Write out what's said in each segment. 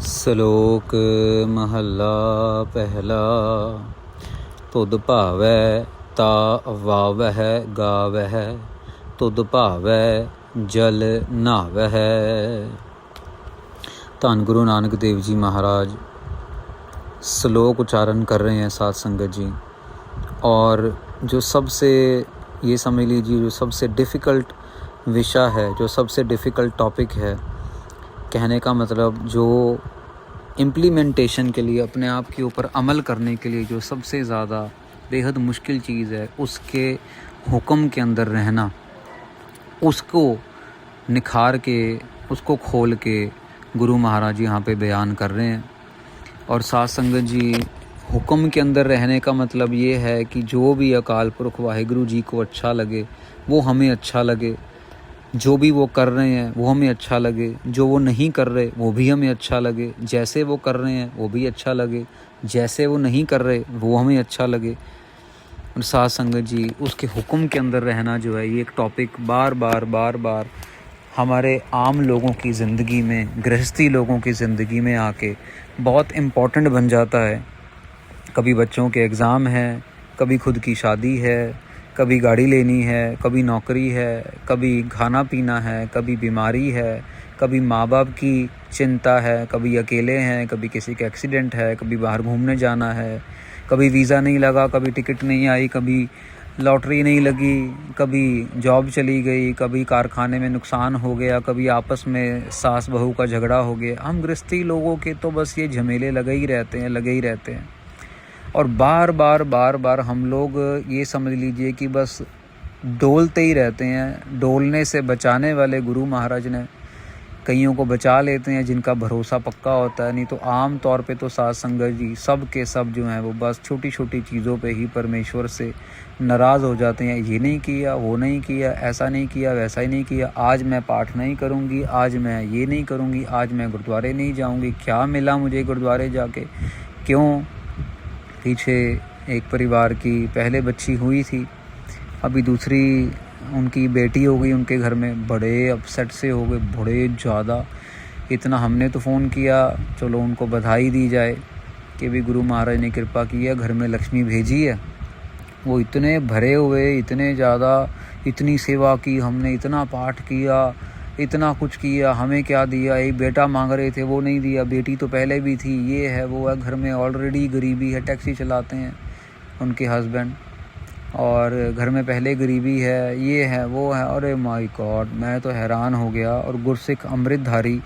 ਸਲੋਕ ਮਹੱਲਾ ਪਹਿਲਾ। ਤੁਧ ਭਾਵੈ ਤਾ ਵਾਵਹਿ ਗਾਵਹਿ, ਤੁਧ ਭਾਵੈ ਜਲ ਨਹਾਵਹਿ। ਧੰਨ गुरु नानक देव जी महाराज श्लोक उच्चारण कर रहे हैं साथ संगत जी। और जो सबसे ये समझ लीजिए जो सबसे डिफ़िकल्ट विषय है, जो सबसे डिफ़िकल्ट टॉपिक है, कहने का मतलब जो इम्प्लीमेंटेशन के लिए, अपने आप के ऊपर अमल करने के लिए जो सबसे ज़्यादा बेहद मुश्किल चीज़ है, उसके हुक्म के अंदर रहना, उसको निखार के, उसको खोल के गुरु महाराज जी यहाँ पे बयान कर रहे हैं। और साथ संगत जी, हुक्म के अंदर रहने का मतलब ये है कि जो भी अकाल पुरख वाहिगुरु जी को अच्छा लगे वो हमें अच्छा लगे, जो भी वो कर रहे हैं वो हमें अच्छा लगे, जो वो नहीं कर रहे वो भी हमें अच्छा लगे, जैसे वो कर रहे हैं वो भी अच्छा लगे, जैसे वो नहीं कर रहे वो हमें अच्छा लगे। और साथ संगत जी, उसके हुक्म के अंदर रहना जो है, ये एक टॉपिक बार बार हमारे आम लोगों की ज़िंदगी में, गृहस्थी लोगों की ज़िंदगी में आके बहुत इम्पॉर्टेंट बन जाता है। कभी बच्चों के एग्ज़ाम हैं, कभी खुद की शादी है, कभी गाड़ी लेनी है, कभी नौकरी है, कभी खाना पीना है, कभी बीमारी है, कभी माँ बाप की चिंता है, कभी अकेले हैं, कभी किसी का एक्सीडेंट है, कभी बाहर घूमने जाना है, कभी वीज़ा नहीं लगा, कभी टिकट नहीं आई, कभी लॉटरी नहीं लगी, कभी जॉब चली गई, कभी कारखाने में नुकसान हो गया, कभी आपस में सास बहू का झगड़ा हो गया। हम गृहस्थी लोगों के तो बस ये झमेले लगे ही रहते हैं। और बार हम लोग ये समझ लीजिए कि बस डोलते ही रहते हैं। डोलने से बचाने वाले गुरु महाराज ने कईयों को बचा लेते हैं जिनका भरोसा पक्का होता है, नहीं तो आम तौर पे तो साथ संगत जी सब के सब जो हैं वो बस छोटी छोटी चीज़ों पे ही परमेश्वर से नाराज़ हो जाते हैं। ये नहीं किया, वो नहीं किया, ऐसा नहीं किया, वैसा ही नहीं किया, आज मैं पाठ नहीं करूँगी, आज मैं ये नहीं करूँगी, आज मैं गुरुद्वारे नहीं जाऊँगी, क्या मिला मुझे गुरुद्वारे जाके। क्यों? पीछे एक परिवार की पहले बच्ची हुई थी, अभी दूसरी उनकी बेटी हो गई उनके घर में, बड़े अपसेट से हो गए, बड़े ज़्यादा। इतना हमने तो फ़ोन किया, चलो उनको बधाई दी जाए कि भी गुरु महाराज ने कृपा की है, घर में लक्ष्मी भेजी है। वो इतने भरे हुए, इतने ज़्यादा, इतनी सेवा की हमने, इतना पाठ किया, इतना कुछ किया, हमें क्या दिया, एक बेटा मांग रहे थे वो नहीं दिया, बेटी तो पहले भी थी, ये है वो है, घर में ऑलरेडी गरीबी है, टैक्सी चलाते हैं उनके हस्बैंड, और घर में पहले गरीबी है, ये है वो है। अरे माय गॉड, मैं तो हैरान हो गया। और गुरसिख अमृतधारी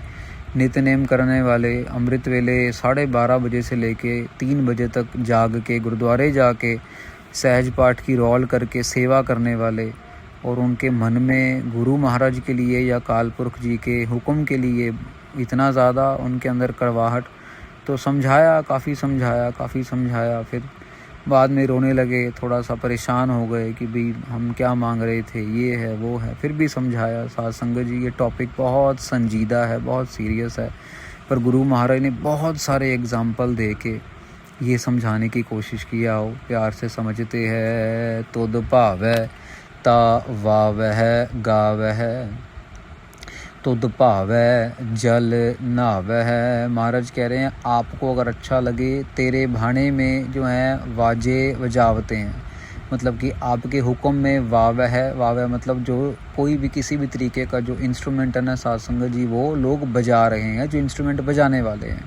नित्यनेम करने वाले, अमृत वेले 12:30 बजे से लेके 3 बजे तक जाग के गुरुद्वारे जाके सहज पाठ की रौल करके सेवा करने वाले, और उनके मन में गुरु महाराज के लिए या काल पुरख जी के हुक्म के लिए इतना ज़्यादा उनके अंदर कड़वाहट, तो काफ़ी समझाया। फिर बाद में रोने लगे, थोड़ा सा परेशान हो गए कि भाई हम क्या मांग रहे थे, ये है वो है। फिर भी समझाया। साथ संगत जी, ये टॉपिक बहुत संजीदा है, बहुत सीरियस है, पर गुरु महाराज ने बहुत सारे एग्जाम्पल दे के ये समझाने की कोशिश किया हो। प्यार से समझते हैं। तुध भावै ता वावह गावह, तुध भावै जल नहावह। महाराज कह रहे हैं, आपको अगर अच्छा लगे, तेरे भाने में जो हैं वाजे बजावते हैं, मतलब कि आपके हुक्म में वावह मतलब जो कोई भी किसी भी तरीके का जो इंस्ट्रूमेंट है ना साथ संगत जी, वो लोग बजा रहे हैं, जो इंस्ट्रूमेंट बजाने वाले हैं।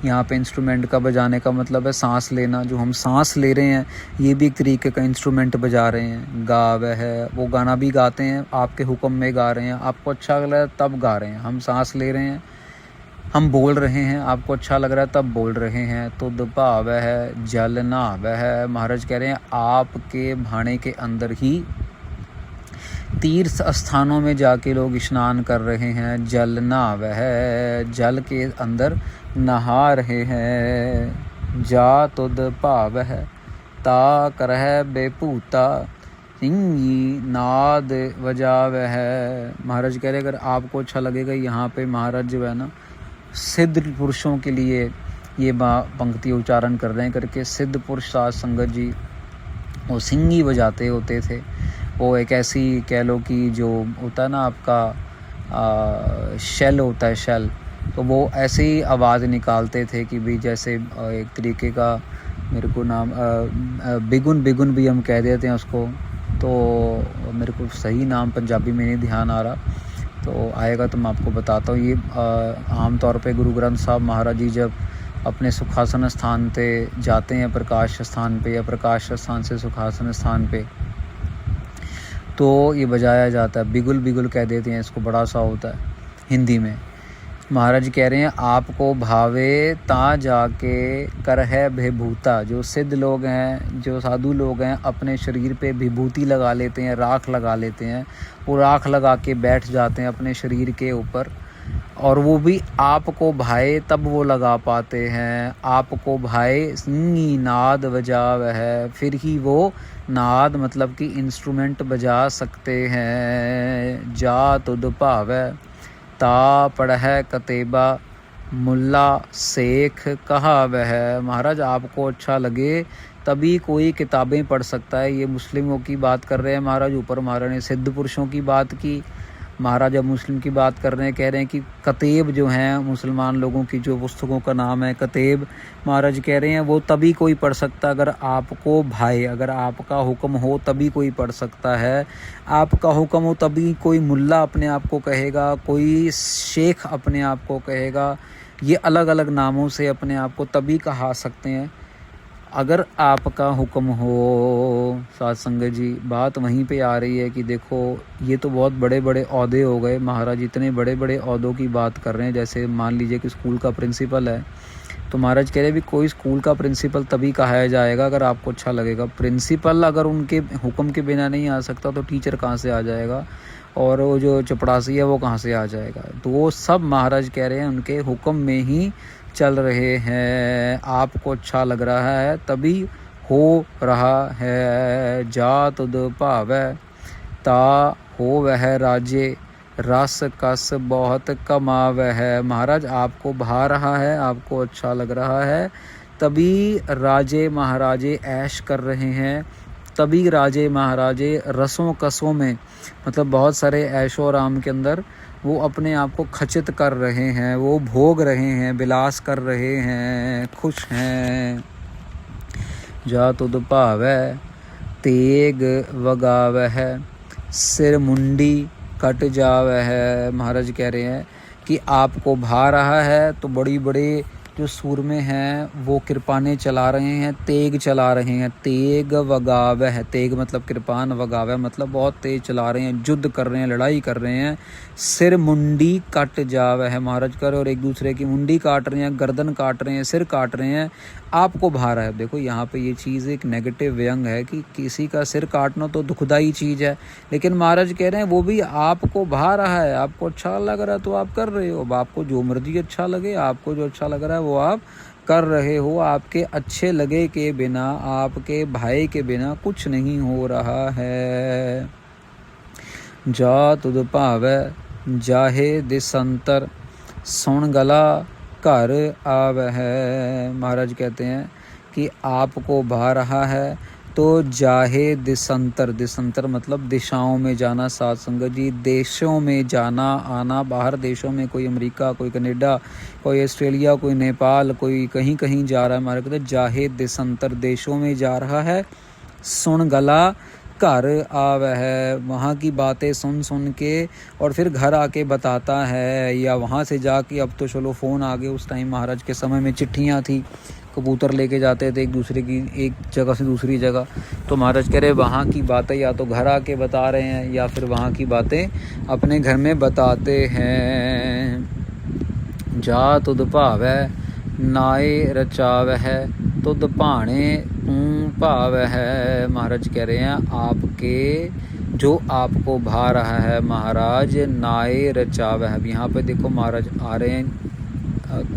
यहाँ पे इंस्ट्रूमेंट का बजाने का मतलब है सांस लेना, जो हम सांस ले रहे हैं ये भी एक तरीके का इंस्ट्रूमेंट बजा रहे हैं। गावह है, वो गाना भी गाते हैं, आपके हुक्म में गा रहे हैं, आपको अच्छा लग रहा है तब गा रहे हैं। हम सांस ले रहे हैं, हम बोल रहे हैं, आपको अच्छा लग रहा है तब बोल रहे हैं। तुध भावह जल नहावह। महाराज कह रहे हैं, आपके भाने के अंदर ही तीर्थ स्थानों में जाके लोग स्नान कर रहे हैं। जल नहावह, जल के अंदर नहा रहे हैं। जा तुध भावह ता करह बेपूता, सिंगी नाद बजावह। महाराज कह रहे, अगर आपको अच्छा लगेगा, यहाँ पे महाराज जो है ना सिद्ध पुरुषों के लिए ये पंक्ति उच्चारण कर रहे हैं करके, सिद्ध पुरुष साध संगत जी वो सिंगी बजाते होते थे। वो एक ऐसी कह लो कि जो होता है ना आपका शेल होता है, शेल, तो वो ऐसे ही आवाज़ निकालते थे कि भाई जैसे एक तरीके का मेरे को नाम बिगुन बिगुन भी हम कह देते हैं उसको, तो मेरे को सही नाम पंजाबी में नहीं ध्यान आ रहा, तो आएगा तो मैं आपको बताता हूँ। ये आम तौर पे गुरु ग्रंथ साहब महाराज जी जब अपने सुखासन स्थान पे जाते हैं, प्रकाश स्थान पे या प्रकाश स्थान से सुखासन स्थान पे, तो ये बजाया जाता है। बिगुल बिगुल कह देते हैं इसको, बड़ा सा होता है हिंदी में। महाराज कह रहे हैं आपको भावे ता जाके कर है विभूता। जो सिद्ध लोग हैं, जो साधु लोग हैं, अपने शरीर पे विभूति लगा लेते हैं, राख लगा लेते हैं, वो राख लगा के बैठ जाते हैं अपने शरीर के ऊपर, और वो भी आपको भाए तब वो लगा पाते हैं। आपको भाए सिंगी नाद बजाव है, फिर ही वो नाद मतलब कि इंस्ट्रूमेंट बजा सकते हैं। जा तुद भावै ता पढ़ह कतेबा, मुल्ला शेख कहा वह। महाराज आपको अच्छा लगे तभी कोई किताबें पढ़ सकता है। ये मुस्लिमों की बात कर रहे हैं महाराज, ऊपर महाराज ने सिद्ध पुरुषों की बात की। महाराज अब मुस्लिम की बात कर रहे हैं, कह रहे हैं कि कतेब जो हैं मुसलमान लोगों की जो पुस्तकों का नाम है कतेब, महाराज कह रहे हैं वो तभी कोई पढ़ सकता अगर आपको भाई, अगर आपका हुक्म हो तभी कोई पढ़ सकता है। आपका हुक्म हो तभी कोई मुल्ला अपने आप को कहेगा, कोई शेख अपने आप को कहेगा। ये अलग अलग नामों से अपने आप को तभी कहा सकते हैं अगर आपका हुक्म हो। साथ संगत जी बात वहीं पे आ रही है कि देखो ये तो बहुत बड़े बड़े ओहदे हो गए। महाराज इतने बड़े बड़े ओहदों की बात कर रहे हैं, जैसे मान लीजिए कि स्कूल का प्रिंसिपल है, तो महाराज कह रहे हैं भी कोई स्कूल का प्रिंसिपल तभी कहा जाएगा अगर आपको अच्छा लगेगा। प्रिंसिपल अगर उनके हुक्म के बिना नहीं आ सकता तो टीचर कहाँ से आ जाएगा, और वो जो चपड़ासी है वो कहाँ से आ जाएगा। तो वो सब महाराज कह रहे हैं उनके हुक्म में ही चल रहे हैं। आपको अच्छा लग रहा है तभी हो रहा है। जा तुद भावै ता हो वह राजे, रस कस बहुत कमावै है। महाराज आपको भा रहा है, आपको अच्छा लग रहा है, तभी राजे महाराजे ऐश कर रहे हैं, तभी राजे महाराजे रसों कसों में मतलब बहुत सारे ऐशो आराम के अंदर वो अपने आप को खचित कर रहे हैं, वो भोग रहे हैं, विलास कर रहे हैं, खुश हैं। जा तुद भावै तेग वगावै है, सिर मुंडी कट जावै है। महाराज कह रहे हैं कि आपको भा रहा है तो बड़ी बड़ी जो सूरमे हैं वो कृपानें चला रहे हैं, तेग चला रहे हैं। तेग वगावै है, तेग मतलब कृपान, वगावै मतलब बहुत तेज चला रहे हैं, युद्ध कर रहे हैं, लड़ाई कर रहे हैं। सिर मुंडी कट जावै है, महाराज कर और एक दूसरे की मुंडी काट रहे हैं, गर्दन काट रहे हैं, सिर काट रहे हैं, आपको भा रहा है। देखो यहाँ पे ये चीज़ एक नेगेटिव व्यंग है कि किसी का सिर काटना तो दुखदाई चीज़ है, लेकिन महाराज कह रहे हैं वो भी आपको भा रहा है, आपको अच्छा लग रहा है तो आप कर रहे हो। अब आपको जो मर्जी अच्छा लगे, आपको जो अच्छा लग रहा है वो आप कर रहे हो। आपके अच्छे लगे के बिना, आपके भाई के बिना कुछ नहीं हो रहा है। जा तुद भावै जाहे दिसंतर, सुन गला घर आव है। महाराज कहते हैं कि आपको भा रहा है तो जाहे दिसंतर, दिसंतर मतलब दिशाओं में जाना। साथ संगत जी देशों में जाना आना, बाहर देशों में कोई अमेरिका, कोई कनाडा, कोई ऑस्ट्रेलिया, कोई नेपाल, कोई कहीं कहीं जा रहा है। महाराज कहते हैं जाहे दिसंतर, देशों में जा रहा है। सुन गला घर आव है, वहाँ की बातें सुन सुन के और फिर घर आके बताता है, या वहाँ से जाके, अब तो चलो फ़ोन आ गए, उस टाइम महाराज के समय में चिट्ठियाँ थी, कबूतर लेके जाते थे एक दूसरे की एक जगह से दूसरी जगह। तो महाराज कह रहे वहाँ की बातें या तो घर आके बता रहे हैं या फिर वहाँ की बातें अपने घर में बताते हैं। जा तुद भावै नाए रचावै है, तुद भाणे तू भावै है। महाराज कह रहे हैं आपके जो आपको भा रहा है महाराज, नाए रचावै है। यहाँ पे देखो महाराज आ रहे हैं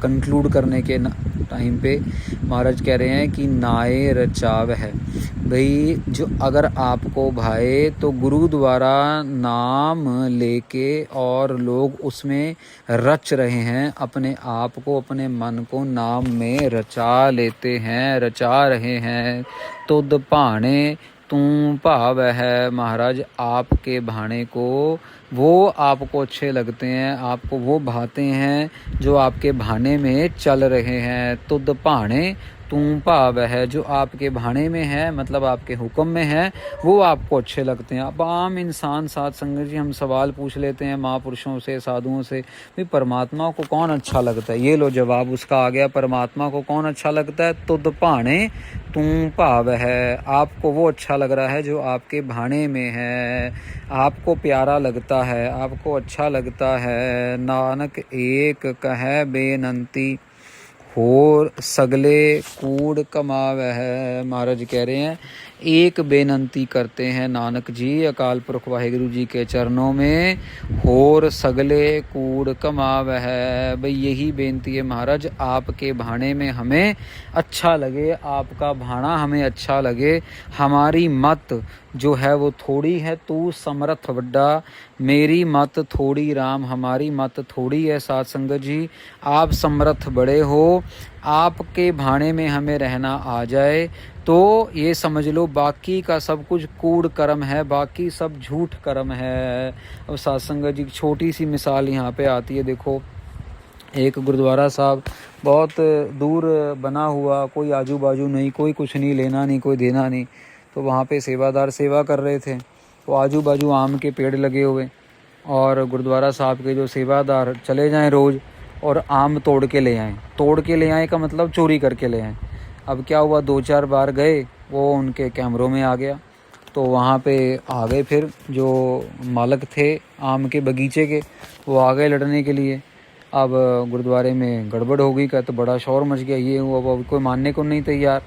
कंक्लूड करने के टाइम पे, महाराज कह रहे हैं कि नाए रचाव है भाई, जो अगर आपको भाए तो गुरु द्वारा नाम लेके और लोग उसमें रच रहे हैं, अपने आप को, अपने मन को नाम में रचा लेते हैं, रचा रहे हैं। तुद भाणे तू भाव है महाराज आपके भाणे को, वो आपको अच्छे लगते हैं, आपको वो भाते हैं जो आपके भाने में चल रहे हैं। तुद भाणे तू भाव है, जो आपके भाणे में है मतलब आपके हुक्म में है, वो आपको अच्छे लगते हैं। अब आम इंसान साथ संगत जी हम सवाल पूछ लेते हैं महापुरुषों से, साधुओं से, भाई परमात्मा को कौन अच्छा लगता है? ये लो जवाब उसका आ गया, परमात्मा को कौन अच्छा लगता है? तुद भाणे तू भाव है, आपको वो अच्छा लग रहा है जो आपके भाणे में है, आपको प्यारा लगता है, आपको अच्छा लगता है। नानक एक कहे बेनंती होर सगले कूड़ कमावह। महाराज कह रहे हैं एक बेनंती करते हैं नानक जी अकाल पुरख वाहिगुरु जी के चरणों में, होर सगले कूड़ कमावह। भाई यही बेनती है महाराज, आपके भाणे में हमें अच्छा लगे, आपका भाणा हमें अच्छा लगे। हमारी मत जो है वो थोड़ी है, तू समर्थ वड्डा, मेरी मत थोड़ी राम, हमारी मत थोड़ी है। साथ संगत जी आप समर्थ बड़े हो, आपके भाणे में हमें रहना आ जाए तो ये समझ लो बाकी का सब कुछ कूड़ कर्म है, बाकी सब झूठ कर्म है। अब साथ संगत जी छोटी सी मिसाल यहाँ पे आती है। देखो एक गुरुद्वारा साहब बहुत दूर बना हुआ, कोई आजू बाजू नहीं, कोई कुछ नहीं, लेना नहीं, कोई देना नहीं। तो वहाँ पे सेवादार सेवा कर रहे थे, तो आजू बाजू आम के पेड़ लगे हुए, और गुरुद्वारा साहब के जो सेवादार चले जाएं रोज़ और आम तोड़ के ले आएँ। तोड़ के ले आए का मतलब चोरी करके ले आएँ। अब क्या हुआ, 2-4 बार गए, वो उनके कैमरों में आ गया, तो वहाँ पे आ गए फिर जो मालिक थे आम के बगीचे के, वो आ गए लड़ने के लिए। अब गुरुद्वारे में गड़बड़ हो गई का, तो बड़ा शोर मच गया, ये हुआ वो, कोई मानने को नहीं तैयार।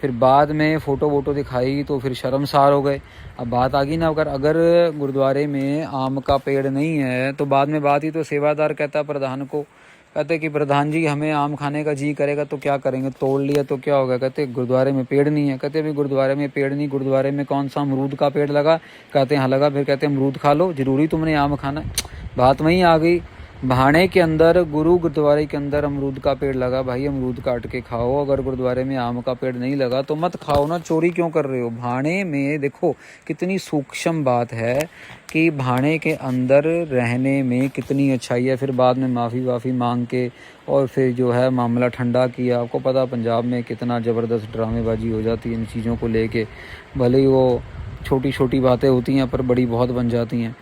फिर बाद में फ़ोटो वोटो दिखाई तो फिर शर्मसार हो गए। अब बात आ गई ना, अगर गुरुद्वारे में आम का पेड़ नहीं है तो बाद में बात ही तो सेवादार कहता प्रधान को, कहते कि प्रधान जी हमें आम खाने का जी करेगा तो क्या करेंगे, तोड़ लिया तो क्या होगा? कहते गुरुद्वारे में पेड़ नहीं है। कहते भाई गुरुद्वारे में पेड़ नहीं, गुरुद्वारे में कौन सा अमरूद का पेड़ लगा? कहते हाँ लगा। फिर कहते अमरूद खा लो, जरूरी तुमने आम खाना? बात वहीं आ गई, भाणे के अंदर गुरुद्वारे के अंदर अमरूद का पेड़ लगा, भाई अमरूद काट के खाओ। अगर गुरुद्वारे में आम का पेड़ नहीं लगा तो मत खाओ ना, चोरी क्यों कर रहे हो? भाणे में देखो कितनी सूक्ष्म बात है कि भाणे के अंदर रहने में कितनी अच्छाई है। फिर बाद में माफ़ी वाफ़ी मांग के और फिर जो है मामला ठंडा किया। आपको पता पंजाब में कितना ज़बरदस्त ड्रामेबाजी हो जाती है इन चीज़ों को लेके, भले ही वो छोटी छोटी बातें होती हैं पर बड़ी बहुत बन जाती हैं।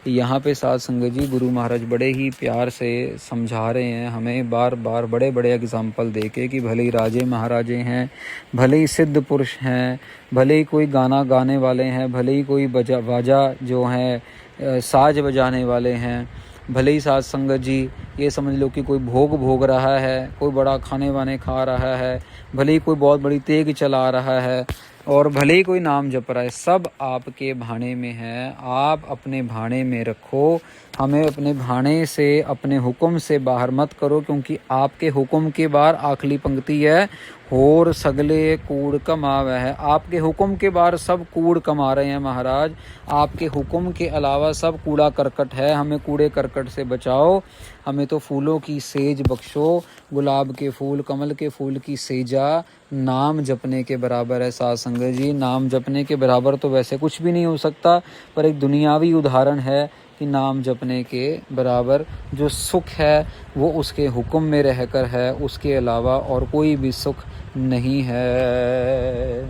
यहाँ पे साध संगत जी गुरु महाराज बड़े ही प्यार से समझा रहे हैं हमें बार बार, बड़े बड़े एग्जाम्पल दे के, कि भले ही राजे महाराजे हैं, भले ही सिद्ध पुरुष हैं, भले ही कोई गाना गाने वाले हैं, भले ही कोई बाजा जो हैं साज बजाने वाले हैं, भले ही साध संगत जी ये समझ लो कि कोई भोग रहा है, कोई बड़ा खाने वाने खा रहा है, भले ही कोई बहुत बड़ी तेग चला रहा है, और भले ही कोई नाम जप रहा है, सब आपके भाणे में है। आप अपने भाणे में रखो, हमें अपने भाणे से, अपने हुक्म से बाहर मत करो, क्योंकि आपके हुक्म के बाहर आखिरी पंक्ति है, होर सगले कूड़ कमावह है। आपके हुक्म के बाहर सब कूड़ कमा रहे हैं महाराज, आपके हुक्म के अलावा सब कूड़ा करकट है। हमें कूड़े करकट से बचाओ, हमें तो फूलों की सेज बख्शो। गुलाब के फूल, कमल के फूल की सेजा नाम जपने के बराबर है। साध संगत जी नाम जपने के बराबर तो वैसे कुछ भी नहीं हो सकता, पर एक दुनियावी उदाहरण है कि नाम जपने के बराबर जो सुख है वो उसके हुक्म में रहकर है, उसके अलावा और कोई भी सुख नहीं है।